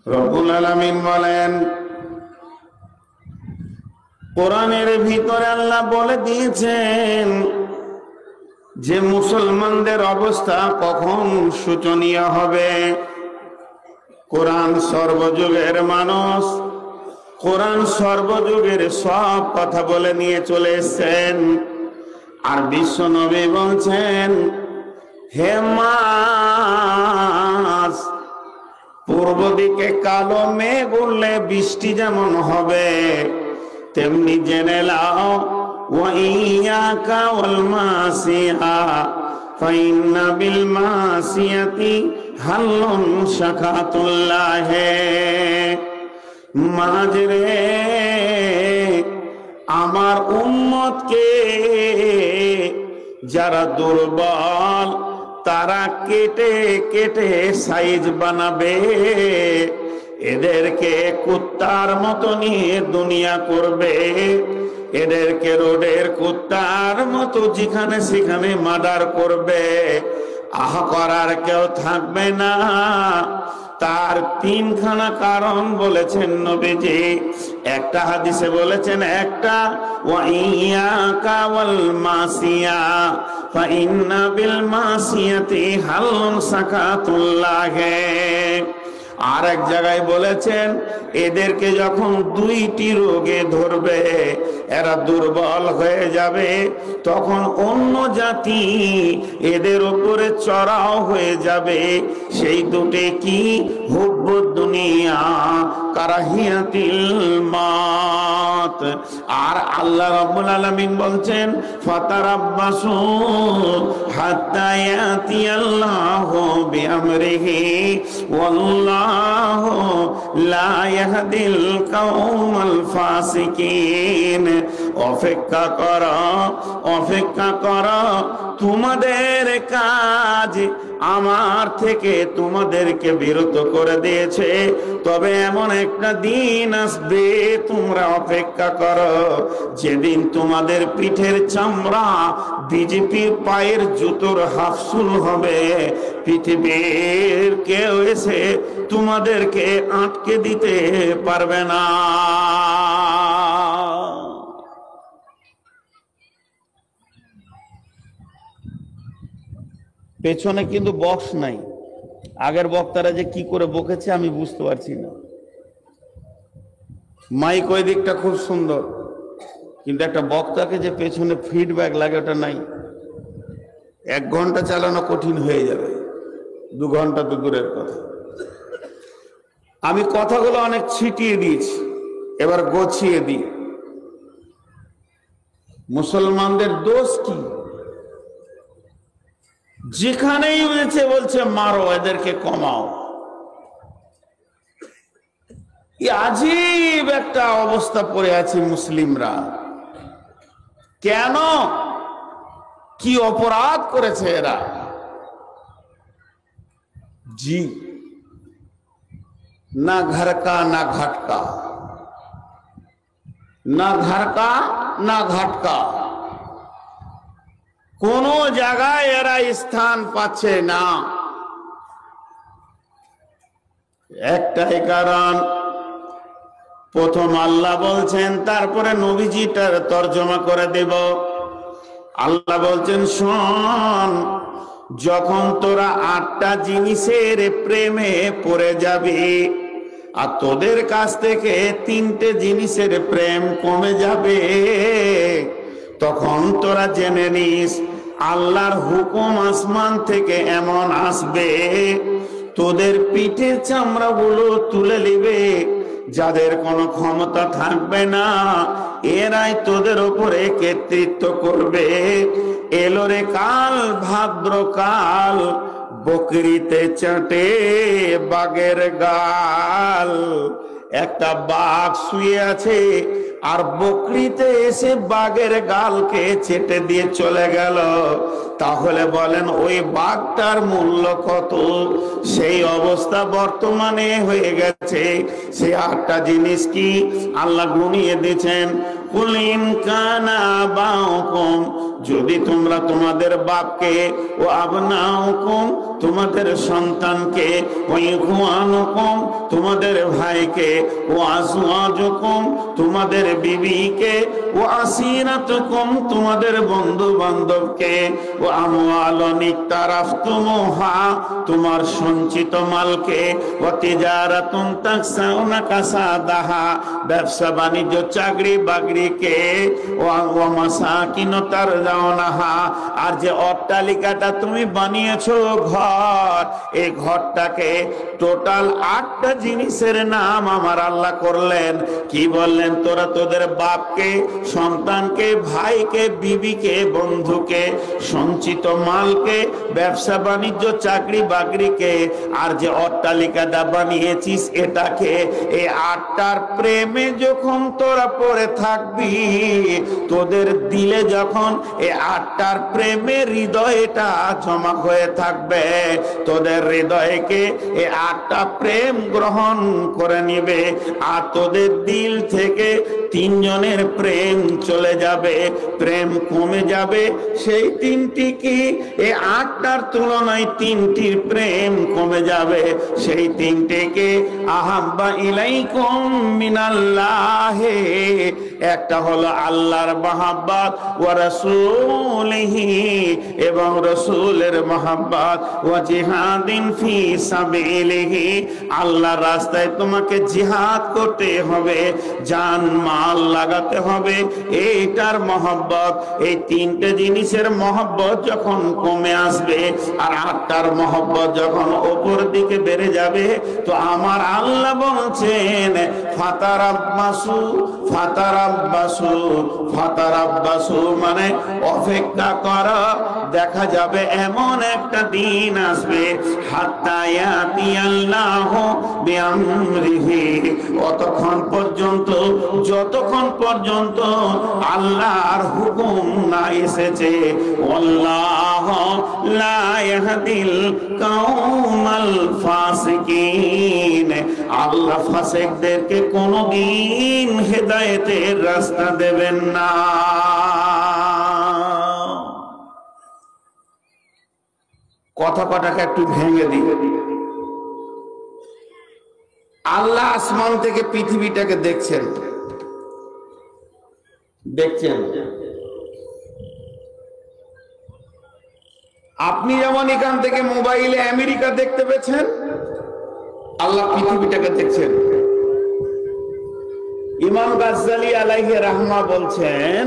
রব্বুল আলামিন বলেন, কোরআনের ভিতরে আল্লাহ বলে দিয়েছেন যে মুসলমানদের অবস্থা কখন শোচনীয় হবে। কোরআন সর্বযুগের মানুষ, কোরআন সর্বযুগের সব কথা বলে নিয়ে চলে এসেছেন। আর বিশ্ব নবী বলছেন, হে মাস, পূর্ব দিকে কালো মেঘ উঠলে বৃষ্টি যেমন হবে তেমনি জেনে লাও, ওয়াইয়াকা ওয়াল মাসিয়া ফাইন্না বিল মাসিয়াতি হাল্লুন শাকাতুল্লাহ। মাঝরে আমার উম্মতকে যারা দুর্বল তারা কেটে কেটে সাইজ বানাবে, এদেরকে কুত্তার মতো নিয়ে দুনিয়া করবে, এদেরকে রোডের কুত্তার মতো যেখানে সেখানে মার্ডার করবে, আহ করার কেউ থাকবে না। তার তিনখানা কারণ বলেছেন নবীজি। একটা হাদিসে বলেছেন, একটা ওয়াইয়াকা ওয়াল মাসিয়া ফাইন্না বিল মাসিয়াতি হাল্লুন শাকাতুল্লাহ। আর এক জায়গায় বলেছেন, এদেরকে যখন দুইটি রোগে ধরবে, এরা দুর্বল হয়ে যাবে, তখন অন্য জাতি এদের উপরে চড়াও হয়ে যাবে। সেই দুটি কি? হুব্বুদ দুনিয়া কারাহিয়াতিল মাউত। আর আল্লাহ রাব্বুল আলামিন বলছেন, ফাতারাব্বাসু হাত্তা ইয়াতিয়াল্লাহু বিআমরিহি ওয়াল্লাহু লা ইয়াহদিল কওমাল ফাসিকিন। অপেক্ষা করো, অপেক্ষা করো, তোমাদের কাজ আমার থেকে তোমাদেরকে বিরত করে দিয়েছে, তবে এমন একটা দিন আসবে, তোমরা অপেক্ষা করো, যেদিন তোমাদের পিঠের চামড়া বিজেপির পায়ের জুতোর হাফসুল হবে। পৃথিবীর কেউ এসে তোমাদেরকে আটকে দিতে পারবে না। পেছনে কিন্তু বক্স নাই। আগের বক্তারা যে কি করে বকেছে আমি বুঝতে পারছি না। মাইক ওই দিকটা খুব সুন্দর, কিন্তু একটা বক্তাকে যে পেছনে ফিডব্যাক লাগে ওটা নাই। 1 ঘন্টা চালানো কঠিন হয়ে যাবে, 2 ঘন্টা তো দূরের কথা। আমি কথাগুলো অনেক ছিটিয়ে দিয়েছি, এবার গোছিয়ে দিই। মুসলমানদের দোষ কি? যেখানেই হয়েছে বলছে মারো, এদেরকে কমাও। আজীব একটা অবস্থা পড়ে আছে মুসলিমরা। কেন? কি অপরাধ করেছে এরা? জি, না ঘর কা না ঘাটকা, না ঘর কা না ঘাটকা, কোন জায়গায় এরা স্থান পাচ্ছে না। একটাই কারণ, প্রথম আল্লাহ বলছেন, তারপরে নবীজিটার তর্জমা করে দেব। আল্লাহ বলছেন, শোন, যখন তোরা 8টা জিনিসের প্রেমে পড়ে যাবি আর তোদের কাছ থেকে 3টে জিনিসের প্রেম কমে যাবে, তখন তোরা জেনে নিস আল্লাহর হুকুম আসমান থেকে এমন আসবে, তোদের পিঠের চামড়াগুলো তুলে নিবে। যাদের কোনো ক্ষমতা থাকবে না, এরাই তোদের উপরে কর্তৃত্ব করবে। এলোরে কাল, ভাদ্র কাল, বকরিতে চাটে বাঘের গাল। একটা বাঘ শুয়ে আছে আর বকরিতে এসে বাঘের গালকে চেটে দিয়ে চলে গেল। তাহলে বলেন ওই বাঘটার মূল্য কত? সেই অবস্থা বর্তমানে হয়ে গেছে। সেই 8টা জিনিস কি আল্লাহ গুনিয়ে দিয়েছেন। কুল ইন কানা বাউকুম যদি তোমরা তোমাদের বাপকে ও আবনাউকুম তোমাদের সন্তানকে ও ইখওয়ানুকুম তোমাদের ভাইকে ও আজওয়াজুকুম তোমাদের বিবিকে ও আসিরাতুকুম তোমাদের বন্ধু বান্ধবকে ও আমওয়ালুন ইকতারাফতুমুহা তোমার সঞ্চিত মালকে ও তিজারাতুন তাকসাউনা কাসাদাহা ব্যবসা বাণিজ্য চাকরি বাকরিকে ও মাসাকিন তারজাউনাহা আর যে অট্টালিকাটা তুমি বানিয়েছো ঘর, এই ঘরটাকে টোটাল 8টা জিনিসের নাম আমার আল্লাহ করলেন। কি বললেন? তোরা তোদের বাপকে, সন্তানকে, ভাইকে, বিবিকে, বন্ধুকে, সঞ্চিত মালকে, ব্যবসা বাণিজ্য চাকরি বাকরিকে আর যে অট্টালিকাটা বানিয়েছিস এটাকে, এই 8টার প্রেমে যখন তোরা পড়ে থাকবি, তোদের দিলে যখন এই 8টার প্রেমে হৃদয়টা জমা হয়ে থাকবে, তোদের হৃদয়কে এই 8টা প্রেম গ্রহণ করে নিবে আর তোদের দিল থেকে 3 জনের প্রেম চলে যাবে, প্রেম কমে যাবে। সেই 3টি কি? এই 8টার তুলনায় 3টির প্রেম কমে যাবে। সেই 3টিকে আহাব্বা ইলাইকুম মিনাল্লাহ, একটা হলো আল্লাহর মহব্বত ওয়া রাসূলিহি এবং রাসূলের মহব্বত ওয়া জিহাদিন ফি সাবিলিহি, আল্লাহর রাস্তায় তোমাকে জিহাদ করতে হবে, জান মাল লাগাতে হবে, এইটার মহব্বত। এই 3টে জিনিসের মহব্বত যখন কমে আসবে আর 8টার মহব্বত যখন উপর দিকে বেড়ে যাবে, তো আমার আল্লাহ বলছেন ফাতারাব্বাসু ফাতারাব্বাসু ফাতারাব্বাসু মানে অপেক্ষা করো, দেখা যাবে এমন একটা দিন আসবে হাত্তা ইয়াতিয়াল্লাহু বিআমরিহি, অতক্ষণ পর্যন্ত যতক্ষণ পর্যন্ত আল্লাহর হুকুম না এসেছে। আল্লাহু লা ইয়াহদিল কওমাল ফাসিকিন, আল্লাহ ফাসিকদেরকে কোনদিন হেদায়েতের রাস্তা দেবেন না। কথাটাকে একটু ভেঙে দিই। আল্লাহ আসমান থেকে পৃথিবীটাকে দেখছেন, আপনি যেমন এখান থেকে মোবাইলে আমেরিকা দেখতে পেয়েছেন, আল্লাহ পৃথিবীটাকে দেখছেন। ইমাম গাজ্জালি আলাইহি রাহমা বলছেন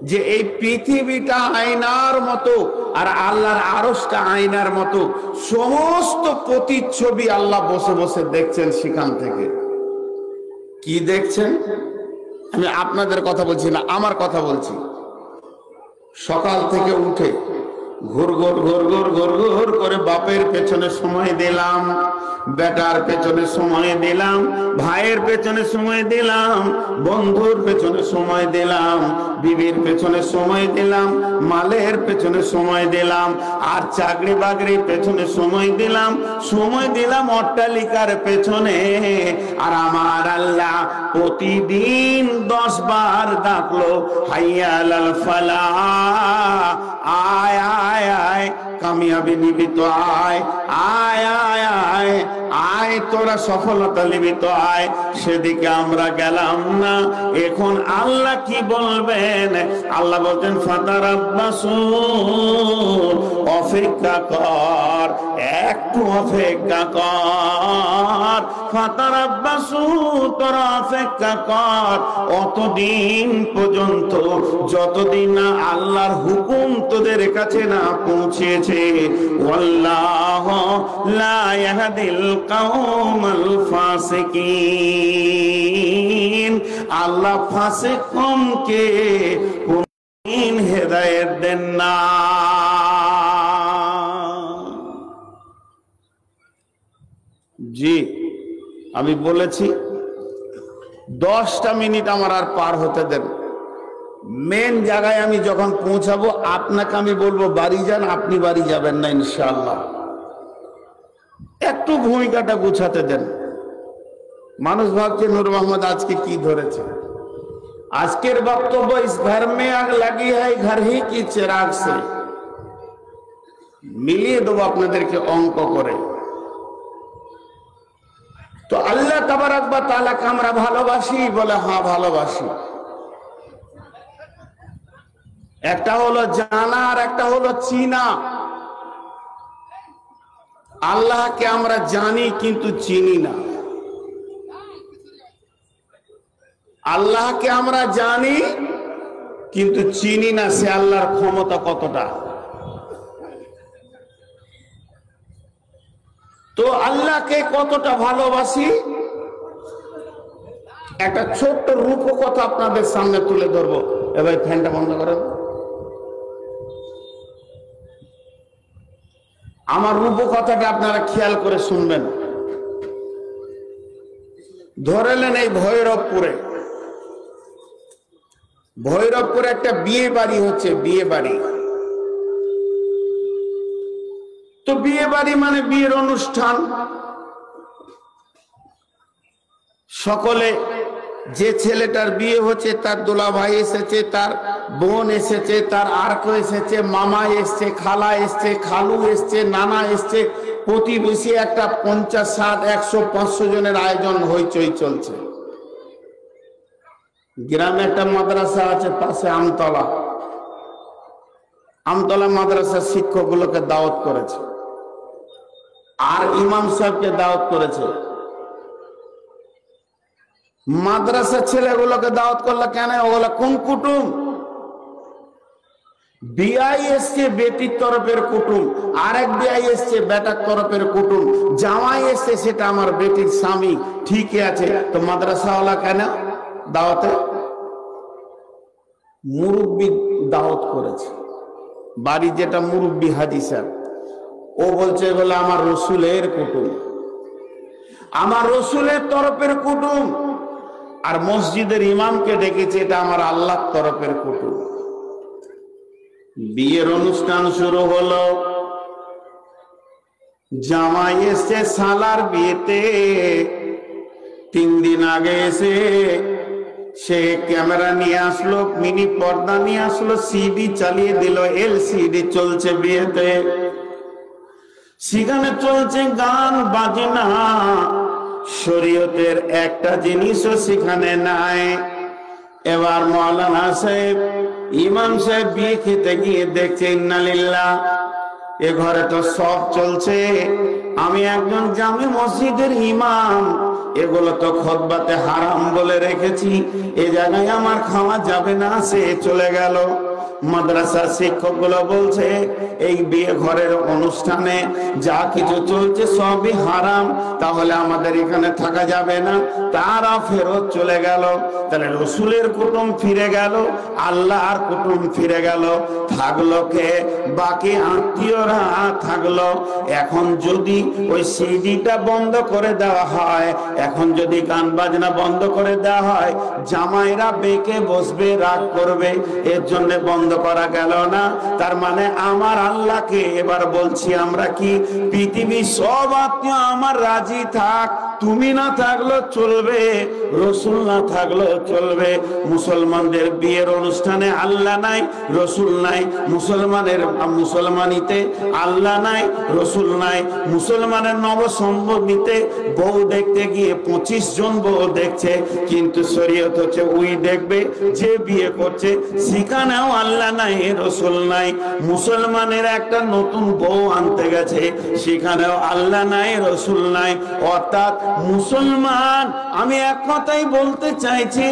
যে এই পৃথিবীটা আয়নার মতো আর আল্লাহর আরশটা আয়নার মতো, সমস্ত প্রতিচ্ছবি আল্লাহ বসে বসে দেখছেন সেখান থেকে। কি দেখছেন? আমি আপনাদের কথা বলছি না, আমার কথা বলছি। সকাল থেকে উঠে ঘুর ঘুর ঘুর ঘুর ঘুর ঘুর করে বাপের পেছনে সময় দিলাম, বেটার পেছনে সময় দিলাম, ভাইয়ের পেছনে সময় দিলাম, বন্ধুর পেছনে সময় দিলাম, বিবির পেছনে সময় দিলাম, মালের পেছনে সময় দিলাম, আর চাকরি বাকরির পেছনে সময় দিলাম অট্টালিকার পেছনে। আর আমার আল্লাহ প্রতিদিন 10 বার ডাকলো, হাইয়া আলাল ফালাহ, আয় আয় আয় কামিয়াবি নিবি তো আয়, আয় আয় আয় আয় তোরা সফলতা নিবি তো আয়। সেদিকে আমরা গেলাম না। এখন আল্লাহ কি বলবেন? আল্লাহ বলতেন ফাতারাব্বাসু, অপেক্ষা কর, একটু অপেক্ষা কর। ফাতারাব্বাসু, তোরা অপেক্ষা কর অতদিন পর্যন্ত যতদিন না আল্লাহর হুকুম তোদের কাছে না পৌঁছেছে। ওয়াল্লাহু লা ইয়াহদিল কওমাল ফাসিকিন, আল্লাহ ফাসিক কওমকে কোনদিন হেদায়েত দেন না। জি, আমি বলেছি 10টা মিনিট আমার আর পার হতে দেন। মেন জায়গায় আমি যখন পৌঁছাবো আপনাকে আমি বলবো বাড়ি যান, আপনি বাড়ি যাবেন না ইনশাআল্লাহ। একটু ভূমিকাটা গুছাতে দেন। মানুষ ভাবছে নূর মোহাম্মদ আজকে কি ধরেছে। আজকের বক্তব্য ইস ঘর মে আগ লাগি হ্যায় ঘর হি কি চিরাগ সে, মিলিয়ে দেবো আপনাদেরকে অঙ্ক করে। তো আল্লাহ তাবারক ওয়া তাআলাকে আমরা ভালোবাসি, বলে হ্যাঁ ভালোবাসি। একটা হলো জানা আর একটা হলো চিনা। আল্লাহকে আমরা জানি কিন্তু চিনি না। আল্লাহকে আমরা জানি কিন্তু চিনি না সে আল্লাহর ক্ষমতা কতটা। তো আল্লাহকে কতটা ভালোবাসি, একটা ছোট্ট রূপকথা আপনাদের সামনে তুলে ধরবো। এবার ফ্যানটা বন্ধ করেন। আমার রূপকথাটা আপনারা খেয়াল করে শুনবেন। ধরেলেন এই ভৈরবপুরে একটা বিয়ে বাড়ি হচ্ছে, বিয়ে বাড়ি। তো বিয়ে বাড়ি মানে বিয়ের অনুষ্ঠান। সকলে, যে ছেলেটার বিয়ে হচ্ছে তার দোলা ভাই এসেছে, তার বোন এসেছে, তার আর্ক এসেছে, মামা এসছে, খালা এসছে, খালু এসছে, নানা এসছে, প্রতিবেশী একটা 50, 60, 100, 500 জনের আয়োজন হইচই চলছে। গ্রামে একটা মাদ্রাসা আছে পাশে, আমতলা মাদ্রাসার শিক্ষকগুলোকে দাওয়াত করেছে আর ইমাম সাহেবকে দাওয়াত করেছে। মাদ্রাসা ছেলেগুলোকে দাওয়াত করলো কেন? ওগুলো কোন কুটুম? বিআই এসছে বেটির তরফের কুটুম, আরেক বিআই এসছে বেটার তরফের কুটুম, জামাই এসছে সেটা আমার বেটির স্বামী। ঠিকই আছে, তো মাদ্রাসাওয়ালা কেন দাওয়াতে? মুরব্বী দাওয়াত করেছে, বাড়ি যেটা মুরব্বী হাজি সাহেব, ও বলছে এগুলো আমার রসুলের কুটুম, আমার রসুলের তরফের কুটুম। আর মসজিদের ইমামকে ডেকেছে, এটা আমার আল্লাহর তরফের কুটুম। বিয়ের অনুষ্ঠান শুরু হলো। জামাই এসছে শালার বিয়েতে 3 দিন আগে এসে সে ক্যামেরা নিয়ে আসলো, মিনি পর্দা নিয়ে আসলো, সিডি চালিয়ে দিল, এলসিডি চলছে বিয়েতে। সেখানে চলছে গান বাজনা, শরীয়তের একটা জিনিসও সেখানে নাই। এবার মাওলানা সাহেব, ইমাম সাহেব বিয়ে খেতে গিয়ে দেখছে ইন্নালিল্লাহ, এ ঘরে তো সব চলছে, আমি একজন জামে মসজিদের ইমাম, এগুলো তো খুতবাতে হারাম বলে রেখেছি, এ জায়গায় আমার খাওয়া যাবে না। সে চলে গেল। মাদ্রাসার শিক্ষকগুলো বলছে এই বিয়ে ঘরের অনুষ্ঠানে যা কিছু চলছে সবই হারাম, তাহলে আমাদের এখানে থাকা যাবে না। তারা ফেরত চলে গেল। তাহলে রসুলের কুটুম ফিরে গেল, আল্লাহর কুটুম ফিরে গেল, থাকলো কে? বাকি আত্মীয়রা থাকলো। এখন যদি ওই সিডিটা বন্ধ করে দেওয়া হয়, এখন যদি গান বাজনা বন্ধ করে দেওয়া হয়, জামাইরা বেঁকে বসবে, রাগ করবে, এর জন্য বন্ধ করা গেল না। তার মানে আমার আল্লাহকে এবার বলছি আমরা কি, পৃথিবীর সব আত্মীয় আমার রাজি থাক, তুমি না থাকলো চলবে, রসুল না থাকলো চলবে। মুসলমানদের বিয়ের অনুষ্ঠানে আল্লাহ নাই, রসুল নাই। মুসলমানিতে আল্লাহ নাই, রসুল নাই। মুসলমানের নবসম্ভবীতে বউ দেখতে গিয়ে 25 জন বউ দেখছে, কিন্তু শরীয়ত হচ্ছে ওই দেখবে যে বিয়ে করছে, সেখানেও আল্লাহ নাই, রসুল নাই। মুসলমানের একটা নতুন বউ আনতে গেছে, সেখানেও আল্লাহ নাই, রসুল নাই। অর্থাৎ মুসলমান, আমি এক কথাই বলতে চাইছি,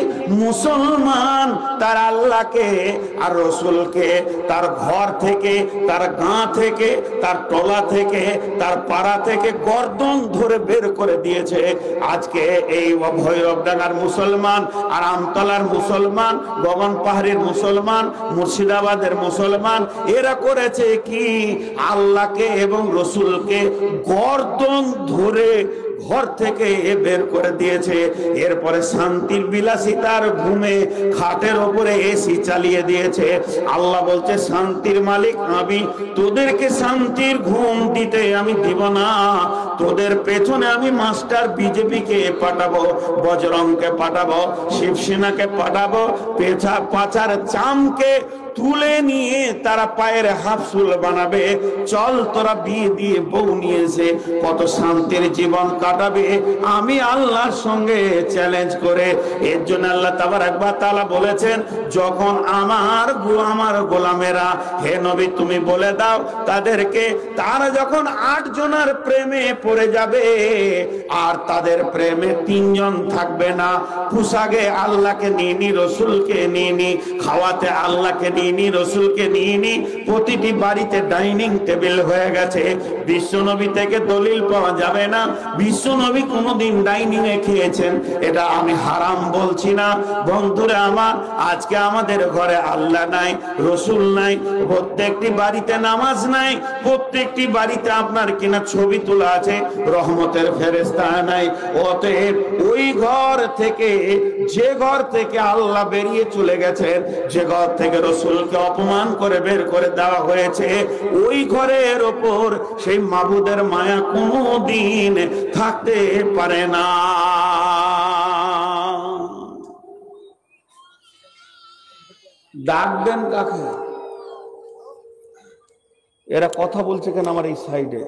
মুসলমান তার আল্লাহকে আর রসুলকে তার ঘর থেকে, তার গাঁ থেকে, তার টলা থেকে, তার পাড়া থেকে গর্দন ধরে বের করে দিয়েছে। আজকে এই ভৈরবডাঙ্গার মুসলমান, আর আমতলার মুসলমান, গগন পাহাড়ের মুসলমান, মুর্শিদাবাদের মুসলমান, এরা করেছে কি? আল্লাহকে এবং রসুলকে গর্দন ধরে ঘর থেকে বের করে দিয়েছে। এরপরে শান্তির বিলাসিতার ঘুমে খাটের ওপরে এসি চালিয়ে দিয়েছে। আল্লাহ বলছে শান্তির মালিক আমি, তোদেরকে শান্তির ঘুম দিতে আমি দিব না, তোদের পেছনে আমি মাস্টার বিজেপিকে পাঠাবো, বজরংকে পাঠাবো, শিবসেনাকে পাঠাবো, পাচার চামকে তুলে নিয়ে তারা পায়ের হাফসুল বানাবে। চল তোরা বিয়ে দিয়ে বউ নিয়েছে, কত শান্তির জীবন কাটাবে আমি আল্লাহর সঙ্গে চ্যালেঞ্জ করে। এর জন্য আল্লাহ তাবারক ওয়া তাআলা বলেছেন, যখন আমার গোলামেরা, হে নবী তুমি বলে দাও তাদেরকে, তারা যখন 8 জনের প্রেমে পড়ে যাবে আর তাদের প্রেমে 3 জন থাকবে না, পোশাকে আল্লাহকে নিয়ে নি, রসুলকে নিয়ে নি, খাওয়াতে আল্লাহকে নিয়ে নি, রসুলকে নিয়ে নি, প্রতিটি বাড়িতে ডাইনিং টেবিল হয়ে গেছে। বিশ্বনবী থেকে দলিল পাওয়া যাবে না বিশ্বনবী কোনোদিন ডাইনিং এ খেয়েছেন, এটা আমি হারাম বলছি না। বন্ধুরা আমার, আজকে আমাদের ঘরে আল্লাহ নাই, রসুল নাই, প্রত্যেকটি বাড়িতে নামাজ নাই, প্রত্যেকটি বাড়িতে আপনার কিনা ছবি তোলা আছে, রহমতের ফেরেশতা নাই। অতএব ওই ঘর থেকে, যে ঘর থেকে আল্লাহ বেরিয়ে চলে গেছেন, যে ঘর থেকে রসুলকে অপমান করে বের করে দেওয়া হয়েছে, ওই ঘরের ওপর সেই মাবুদের মায়া কোনোদিন থাকতে পারে না। ডাকবেন কাকে? এরা কথা বলছে কেন আমার এই সাইডে?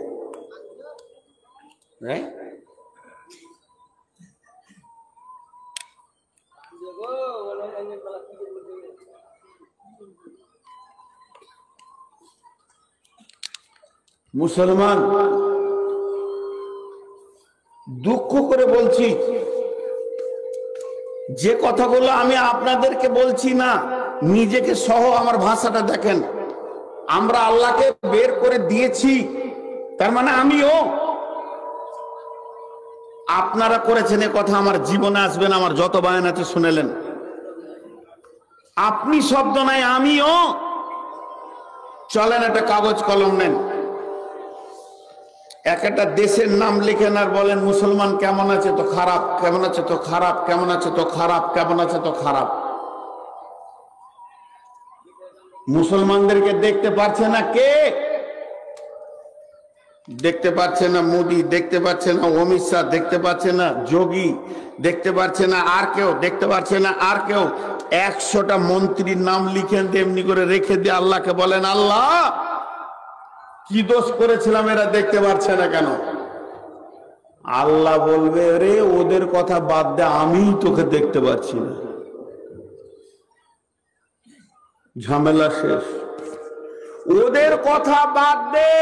মুসলমান, দুঃখ করে বলছি, যে কথাগুলো আমি আপনাদেরকে বলছি না, নিজেকে সহ আমার ভাষাটা দেখেন। আমরা আল্লাহকে বের করে দিয়েছি, তার মানে আমিও, আপনারা করেছেন এ কথা আমার জীবনে আসবেন, আমার যত বয়ান আছে শুনেলেন। আপনি শব্দ নাই, আমিও। চলেন একটা কাগজ কলম নেন, একটা দেশের নাম লিখেন আর বলেন মুসলমান কেমন আছে তো খারাপ, কেমন আছে তো খারাপ, কেমন আছে তো খারাপ, কেমন আছে তো খারাপ। মুসলমানদেরকে দেখতে পাচ্ছে না কে? দেখতে পাচ্ছে না মোদি, দেখতে পাচ্ছে না অমিত শাহ, দেখতে পাচ্ছে না যোগী, দেখতে পাচ্ছে না আর কেউ, দেখতে পাচ্ছে না আর কেউ। 100টা মন্ত্রীর নাম লিখেন, এমনি করে রেখে দিয়ে আল্লাহকে বলেন, আল্লাহ কি দোষ করেছিলাম এরা দেখতে পাচ্ছে না কেন? আল্লাহ বলবে, রে ওদের কথা বাদ দে, আমিই তোকে দেখতে পাচ্ছি না। ঝামেলা শেষ। ওদের কথা বাদ দে,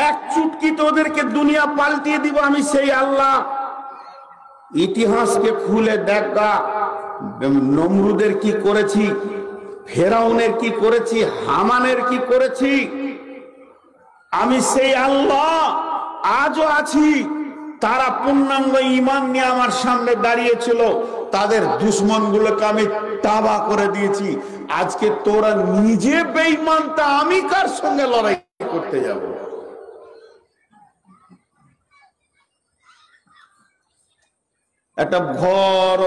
এক চুটকিতে ওদেরকে দুনিয়া পাল্টিয়ে দিব আমি, সেই আল্লাহ। ইতিহাসকে খুলে দেখা, নমরুদের কি করেছি, ফেরাউনের কি করেছি, হামানের কি করেছি, আমি সেই আল্লাহ আজও আছি। তারা পূর্ণাঙ্গ ঈমান নিয়ে আমার সামনে দাঁড়িয়েছিল, তাদের দুশ্মন গুলোকে আমি তাবা করে দিয়েছি। আজকে তোরা নিজে বেঈমান, তা আমি কার সঙ্গে লড়াই করতে যাব? একটা ঘর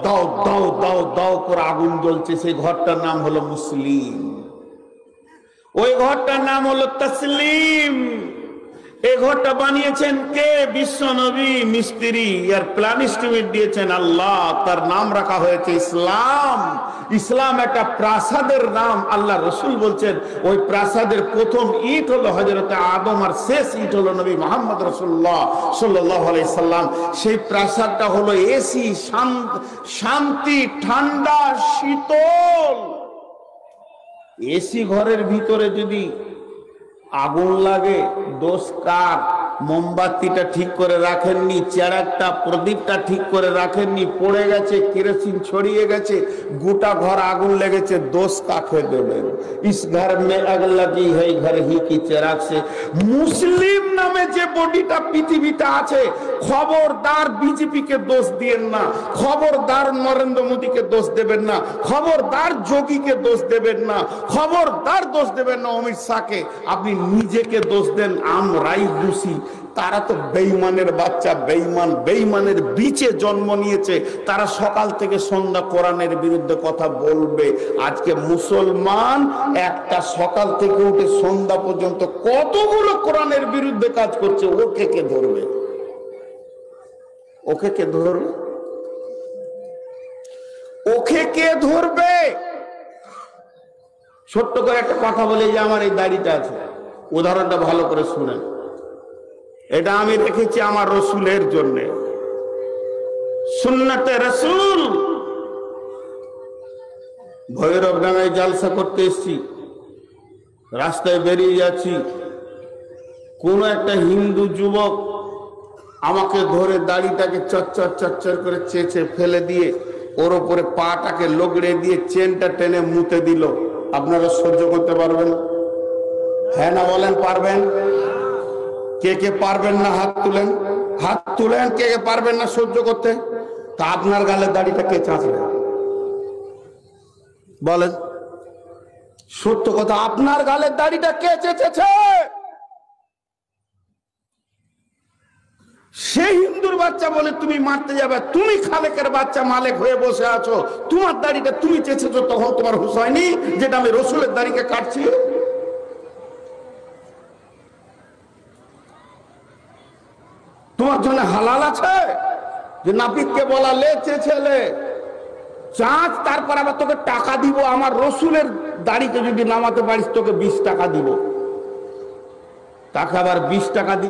দাও দাও দাও দাও করে আগুন জ্বলছে, সেই ঘরটার নাম হলো মুসলিম, ওই ঘরটার নাম হলো তসলিম। এই ঘরটা বানিয়েছেন কে? বিশ্ব নবী মিস্ত্রি, আর প্ল্যান এস্টিমেট দিয়েছেন আল্লাহ। তার নাম রাখা হয়েছে ইসলাম। ইসলাম একটা প্রাসাদের নাম। আল্লাহ রসুল বলছেন ওই প্রাসাদের প্রথম ইট হলো হযরত আদম, আর শেষ ইট হলো নবী মুহাম্মদ রাসূলুল্লাহ সাল্লাল্লাহু আলাইহি সাল্লাম। সেই প্রাসাদটা হলো এসি, শান্তি, ঠান্ডা, শীতল। এসি ঘরের ভিতরে যদি আগুন লাগে, দোষ কার? মোমবাতিটা ঠিক করে রাখেননি, চেরাগটা, প্রদীপটা ঠিক করে রাখেননি, পড়ে গেছে, কেরোসিন ছড়িয়ে গেছে, গোটা ঘর আগুন লেগেছে, দোষ কাকে দেবেন? ইস ঘর মে আগ লাগি है घर ही की চেরাগ से। মুসলিম নামে যে বডিটা পৃথিবীতে আছে, খবরদার বিজেপিকে দোষ দিয়েন না, খবরদার নরেন্দ্র মোদীকে দোষ দেবেন না, খবরদার যোগীকে দোষ দেবেন না, খবরদার দোষ দেবেন না অমিত শাহকে। আপনি নিজেকে দোষ দেন, আমরাই দোষী। তারা তো বেঈমানের বাচ্চা, বেঈমানের বীজে জন্ম নিয়েছে। তারা সকাল থেকে সন্ধ্যা কোরআনের বিরুদ্ধে কথা বলবে। আজকে মুসলমান একটা সকাল থেকে উঠে সন্ধ্যা পর্যন্ত কতগুলো কোরআনের বিরুদ্ধে কাজ করছে, ওকে কে ধরবে? ওকে কে ধরবে? ওকে কে ধরবে? ছোট্ট করে একটা কথা বলে, যে আমার এই দাড়িটা আছে, উদাহরণটা ভালো করে শুনেন। এটা আমি রেখেছি আমার রসুলের জন্য, সুন্নতে রসুল। ভৈরব ডাঙ্গায় জালসা করতে এসছি, রাস্তায় বেরিয়ে যাচ্ছি, কোন একটা হিন্দু যুবক আমাকে ধরে দাড়িটাকে চচ্চর চচ্চর করে চেঁচে ফেলে দিয়ে ওর উপরে পাটাকে লগড়ে দিয়ে চেনটা টেনে মুতে দিল। আপনারা সহ্য করতে পারবেন? হ্যাঁ না বলেন, পারবেন? কে কে পারবেন না হাত তুলেন, হাত তুলেন। কে কে পারবেন না সহ্য করতে? তা আপনার গালের দাড়িটা কে চাঁচবে? বলেন সত্য কথা, আপনার গালের দাড়িটা কে চেঁচেছে? সে হিন্দুর বাচ্চা বলে তুমি মারতে যাবে, তুমি খালেকের বাচ্চা মালেক হয়ে বসে আছো, তোমার দাড়িটা তুমি চেঁচেছো, তখন তোমার হুঁশ হয়নি যেটা আমি রসুলের দাড়িকে কাটছি? তোমার জন্য হালাল আছে যে নাপিতকে বলা লে চেঁচেলে চাঁচ, তারপর আবার তোকে টাকা দিব, আমার রসুলের দাড়িকে যদি নামাতে পারিস তোকে 20 টাকা দিব, তাকে আবার 20 টাকা দিব।